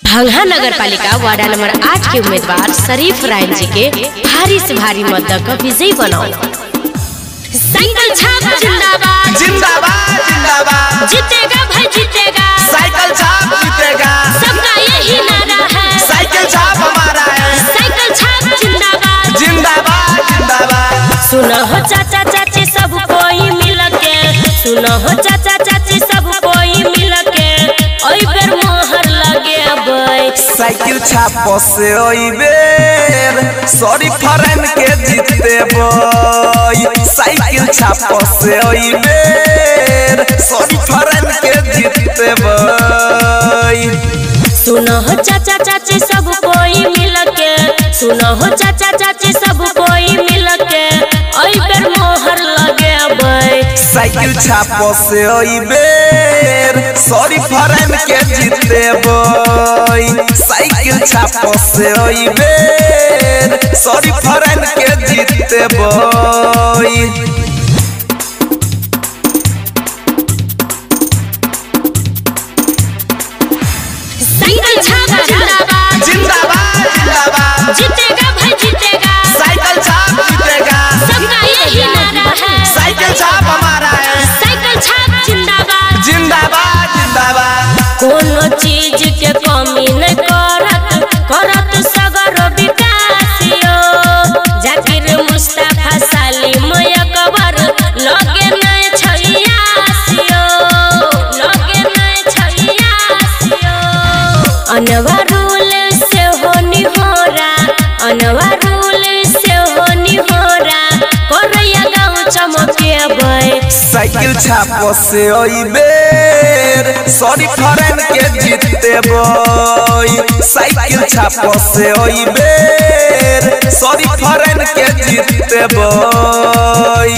भंगा नगर पालिका वार्ड नंबर 8 के उम्मीदवार शरीफ राय जी के भारी से भारी मत का विजयी बनाओ। साइकिल छाप जिंदाबाद जिंदाबाद जिंदाबाद, जीतेगा भाई जीतेगा, साइकिल छाप जीतेगा, सबका यही नारा है, साइकिल छाप हमारा है, साइकिल छाप जिंदाबाद जिंदाबाद जिंदाबाद। सुनो हो चाचा चाची सब कोई मिलके, सुनो हो चाचा चाची सब कोई मिलके, ओई बेर मोहर लगे बई। साइकिल छाप से ओई बेर सॉरी फरन के जीते बई, साइकिल छाप से ओई बेर सॉरी फरन के जीते बई। सुनो हो चाचा चाची सब कोई मिलके, सुनो हो चाचा चाची सब कोई मिलके, ओई बेर मोहर लगे बई। साइकिल छाप से ओई बेर सॉरी फरन के जीते बई, साइकिल छाप से ओई बेर सॉरी फरन के जीते बई। साइकिल छाप जिंदाबाद जिंदाबाद जिंदाबाद, जीतेगा भाई जीतेगा, साइकिल छाप जीतेगा, सबका यही नारा है, साइकिल छाप हमारा है, साइकिल छाप जिंदाबाद जिंदाबाद जिंदाबाद। कोनो चीज के कमी न करत करत सगर विकासियो, जाकिर मुस्तफा सालिम अकबर लगे न छैयासियो, लगे न छैयासियो। अनवरुल से होनी होरा, अनवरुल से होनी होरा, करैया गाँव चमके बई। साइकिल छाप से ओई बेर सॉरी फरन के जीते बई, साइकिल छाप से ओई बेर सॉरी फरन के जीते बई।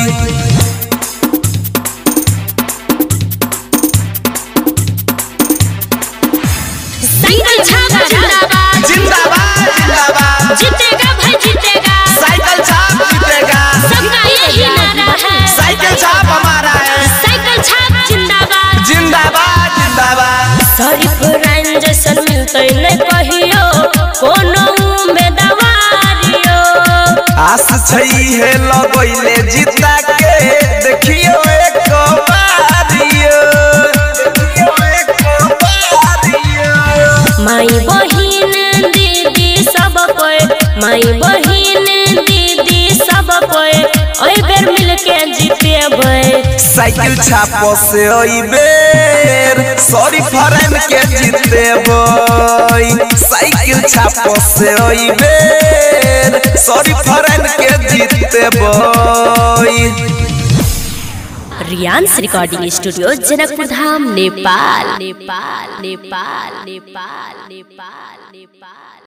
साइकिल छाप जिंदाबाद जिंदाबाद जिंदाबाद, जीतेगा भाई जीतेगा, साइकिल छाप जीतेगा, सबका यही नारा है, साइकिल छाप हमारा है, साइकिल छाप जिंदाबाद जिंदाबाद जिंदाबाद। शरीफ राय जैसन मिलते न कहियो कोनो उम्मीदवारियो, आस छई है लगोइले जीता के देखियो एक बारियो, देखियो एक बारियो। माई बहिन दीदी सब कोई, माई बहिन दीदी सब कोई, ओई बेर मिलके जीतेबै। साइकिल छाप से ओई बेर सॉरी फरन के जीते बई, साइकिल छाप से ओई बेर सॉरी फरन के जीते बई। रियांस रिकॉर्डिंग स्टूडियो जनकपुर धाम नेपाल नेपाल नेपाल नेपाल नेपाल नेपाल।